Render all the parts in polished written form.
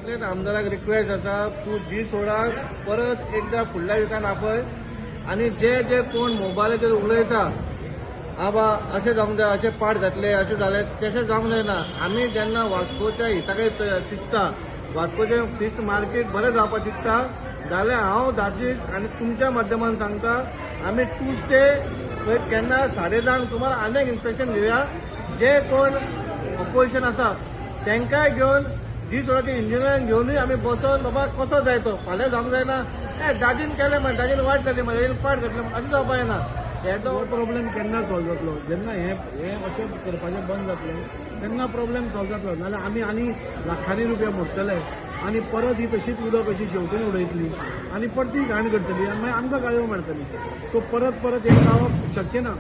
इतलेच आमदाराक रिक्वेस्ट आसा, तूं जी सोडाक परत एकदा फुडल्या विकान आपय आणि जे जे कोण मोबायलाचेर उलयता आबा अशें जावंक जाय, अशें पाड घातले, अशें जालें, तशें जावंक जायना. आमी जेन्ना वास्कोच्या हिताकय चिंतता, वास्कोचें फिश मार्केट बरें जावपाक चिंतता, जाल्यार हांव दादीक आनी तुमच्या माध्यमान सांगता, आमी ट्यूजडे थंय केन्ना 10:30 सुमार आनी एक इन्स्पेक्शन घेवया. जे कोण ऑपोजिशन आसा तांकांय घेवन जी सोडाची इंजिनियरांक घेवनूय आमी बसोन बाबा कसो जाय तो फाल्यां जावंक जायना. दादीन केलें मागीर दादीन वाट घातली मागीर पाड घातलें अशें जावपाक जायना. हो प्रॉब्लेम केन्ना सॉल्व जातलो जेन्ना हे अशें करपाचें बंद जातलें तेन्ना प्रॉब्लेम सॉल्व जातलो. नाल्यार आमी आनी लाखांनी रुपया मोडटले आनी परत ही तशीच उदक अशी शेवटून उडयतली आनी परती घाण करतली आनी मागीर आमकां गाळयो मारतली. सो परत परत हे जावप शक्य ना.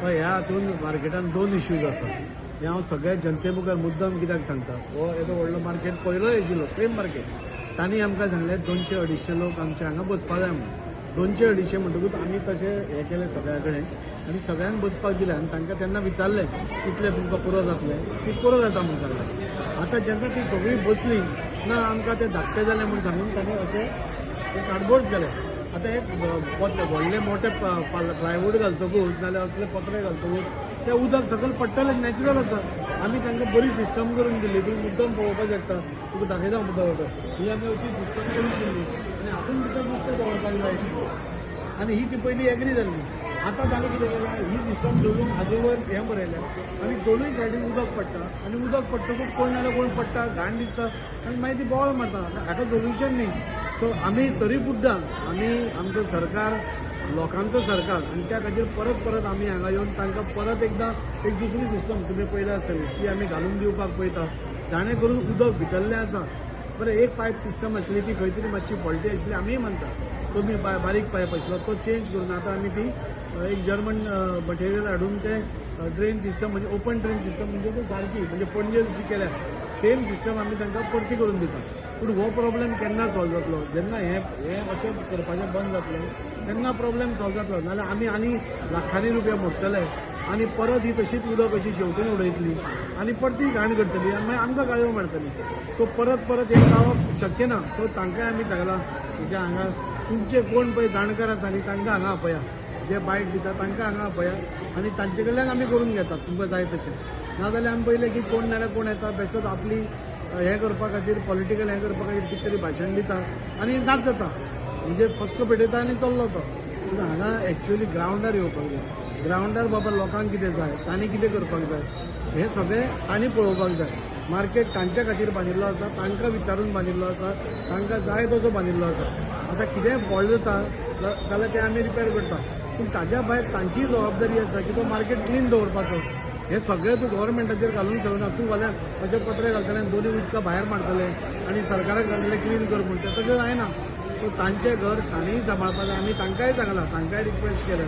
ह्या हातून मार्केटान 2 इश्यूज आसा. हे हांव सगळ्या जनते मुखार मुद्दम कित्याक सांगता. हो येदो व्हडलो मार्केट पयलो येशिल्लो सेम मार्केट. तांणी आमकां सांगलें 200-250 लोक आमचे हांगा बसपा जाय म्हणून. 200-250 म्हणटकूच आमी तशें हें केलें सगळ्या कडेन आनी सगळ्यांक बसपाक दिलें आनी तांकां तेन्ना विचारलें कितलें तुमकां पुरो जातलें. ती पुरो जाता म्हणून सांगलें. आतां जेन्ना ती सगळीं बसलीं ना आमकां तें धाकटें जालें म्हणून सांगून तांणी अशें कार्डबोर्ड केलें. आतां एक व्हडले मोठे प्लायवूड घालतकूच नाल्यार असले पत्रे घालतकूच तें उदक सकयल पडटलें नॅचरल आसा. आमी तांकां बरी सिस्टम करून दिल्ली. तुमी मुद्दम पळोवपाक शकता. तुका दाखयता मुद्दम ही आमी अशी सिस्टम करून दिल्ली आनी हातून भितर नुस्तें दवरपाक जाय आशिल्लें आनी ही ती पयलीं एग्री जाल्ली. आतां ताणें कितें केलां ही सिस्टम सोडून हाजेवर हें बरयलें आनी दोनूय सायडीन उदक पडटा आनी उदक पडटकूच कोण नाल्यार कोण पडटा घाण दिसता आनी मागीर ती बोवाळ मारता. हाका सोल्युशन न्ही. सो आमी तरी सुद्दां आमी आमचो सरकार लोकांचो सरकार आनी त्या खातीर परत परत आमी हांगा येवन तांकां परत एकदां एक दुसरी सिस्टम तुमी पयल्या आसतली ती आमी घालून दिवपाक पळयता. जाणें करून उदक भितरलें आसा बरें एक पायप सिस्टम आसली ती खंय तरी मातशी फॉल्टी आसली आमीय मानता. कमी बारीक पायप आसलो तो चेंज करून आतां आमी ती एक जर्मन मटेरियल हाडून ते ड्रेन सिस्टम म्हणजे ओपन ड्रेन सिस्टम म्हणजे ते सारकी म्हणजे पणजे जशी केल्या सेम सिस्टम आमी तांकां परती करून दिता. पूण हो प्रॉब्लेम केन्ना सॉल्व जातलो जेन्ना हे अशें करपाचें बंद जातलें तेन्ना प्रॉब्लेम सॉल्व जातलो. नाल्यार आमी आनी लाखांनी रुपया मोडटले आनी परत ही तशीच उदक अशी शेवटून उडयतली आनी परती घाण करतली आनी मागीर आमकां गाळयो मारतली. सो परत परत हे जावप शक्य ना. सो तांकांय आमी सांगलां तुज्या हांगा तुमचे कोण पळय जाणकार आसा न्ही तांकां हांगा आपया. जे बायट दिता तांकां हांगा आपया आनी तांचे कडल्यान आमी करून घेतात तुमकां जाय तशें. नाजाल्यार आमी पयलें की कोण नाल्यार कोण येता बेश्टोच आपली हें करपा खातीर पॉलिटिकल हें करपा खातीर कितें तरी भाशण दिता आनी नाच जाता म्हणजे फस्क पेटयता आनी चल्लो तो. पूण हांगा एक्चुअली ग्रावंडार येवपाक जाय. ग्रावंडार बाबा लोकांक कितें जाय तांणी कितें करपाक जाय हें सगळें तांणी पळोवपाक जाय. मार्केट तांच्या खातीर बांदिल्लो आसा तांकां विचारून बांदिल्लो आसा तांकां जाय तसो बांदिल्लो आसा. आतां कितेंय फॉल्ट जाता जाल्यार तें आमी रिपेर करता. पूण ताज्या भायर तांची जबाबदारी आसा की तो मार्केट क्लीन दवरपाचो. हे सगळें तूं गव्हर्मेंटाचेर घालूंक शकना. तूं फाल्यां अशें पत्रे घालतलें आनी दोनूय उदकां भायर मारतले आनी सरकाराक घालतले क्लीन कर म्हणून तें तशें जायना. सो तांचें घर तांणीय सांबाळपाक जाय. आमी तांकांय सांगलां तांकांय रिक्वेस्ट केल्या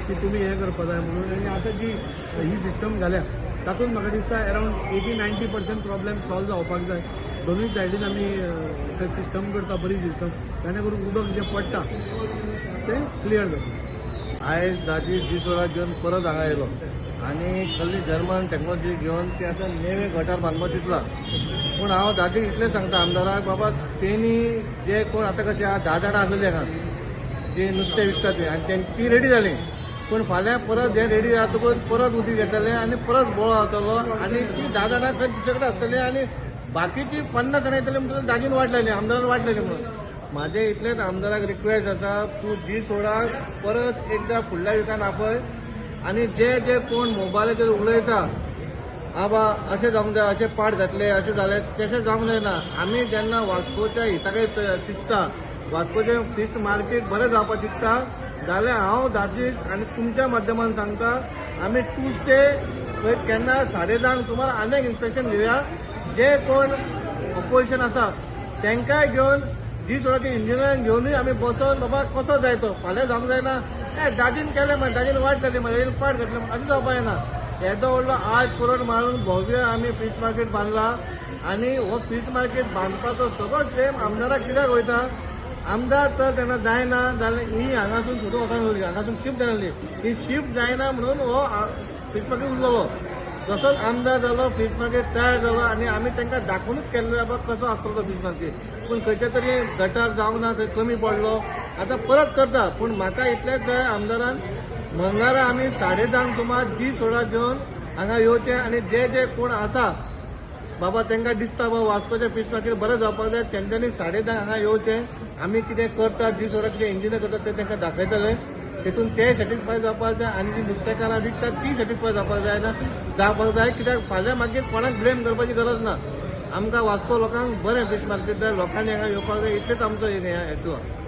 की तुमी हें करपा जाय म्हणून. आनी आतां जी ही सिस्टम घाल्या तातूंत म्हाका दिसता अरावंड 80-90% प्रॉब्लेम सॉल्व जावपाक जाय. दोनूय सायडीन आमी तें सिस्टम करता बरी सिस्टम जेणे करून उदक जें पडटा तें क्लियर जाता. आयज दादी जी सोडा घेवन परत हांगा येयलो आनी कसली जर्मन टॅक्नॉलॉजी घेवन ते आतां नेवे गटार बांदपाक चिंतला. पूण हांव दादीक इतलें सांगता आमदाराक बाबा तेणी जे कोण आतां कशें 10 जाणां आसलेलीं हांगा जे नुस्तें विकता ते आनी ती रेडी जाली. पूण फाल्यां परत हे रेडी जातकूच परत उदीक येतलें आनी परत बोळो जातलो आनी ती 10 जाणां खंय दुसरे कडेन आसतलीं आनी बाकीची 50 जाणां येतली म्हणटकूच दादीन वाट लायली आमदारान वाट लायली म्हणून. म्हाजें इतलेंच आमदाराक रिक्वेस्ट आसा तूं जी सोडाक परत एकदा फुडल्या विकान आपय आनी जे जे कोण मोबायलाचेर उलयता आबा अशें जावंक जाय, अशें पाड घातले, अशें जालें, तशें जावंक जायना. आमी जेन्ना वास्कोच्या हिताकय चिंतता, वास्कोचें फिश मार्केट बरें जावपाक चिंतता, जाल्यार हांव दादीक आनी तुमच्या माध्यमान सांगता आमी ट्यूजडे थंय केन्ना 10:30 सुमार आनी एक इन्स्पेक्शन घेवया. जे कोण ऑपोजिशन आसा तांकांय घेवन जी सोडाची इंजिनियरांक घेवनूय आमी बसोन बाबा कसो जाय तो फाल्यां जावंक जायना. दादीन केलें मागीर दादीन वाट घातली मागीर पाड घातलें अशें जावपाक जायना. येदो व्हडलो 8 करोड मारून भव्य आमी फीश मार्केट बांदला आनी हो फीश मार्केट बांदपाचो सगळो श्रेय आमदाराक कित्याक वयता आमदार तर त्यांना जायना जाल्यार ही हांगासून सोडून वचून उरली, हांगासून शिफ्ट जाली ही शिफ्ट जायना म्हणून हो फीश मार्केट उरलो. जसोच आमदार जालो फीश मार्केट तयार जालो आनी आमी तांकां दाखोवनूच केल्लो बाबा कसो आसतलो तो फीश मार्केट. पूण खंयच्या तरी गटार जावंक ना, थंय कमी पडलो. आतां परत करता, पूण म्हाका इतलेंच जाय आमदारान मंगळारा आमी 10:30 सुमार जी16 घेवन हांगा येवचें आनी जे जे कोण आसा बाबा तांकां दिसता बाबा वास्कोचें फीश मार्केट बरें जावपाक जाय तेंच्यांनी 10:30 हांगा येवचें. आमी कितें करता जी16 कितें इंजिनियर करतात ते तांकां दाखयतले. तेतून ते सॅटिस्फाय जावपाक जाय आनी जीं नुस्तेकारां विकतात ती सॅटिस्फाय जावपाक जाय कित्याक फाल्यां मागीर कोणाक ब्लेम करपाची गरज ना. आमकां वास्को लोकांक बरें फीश मार्केट जाय, लोकांनी हांगा येवपाक जाय, इतलेंच आमचो हेतू आहा.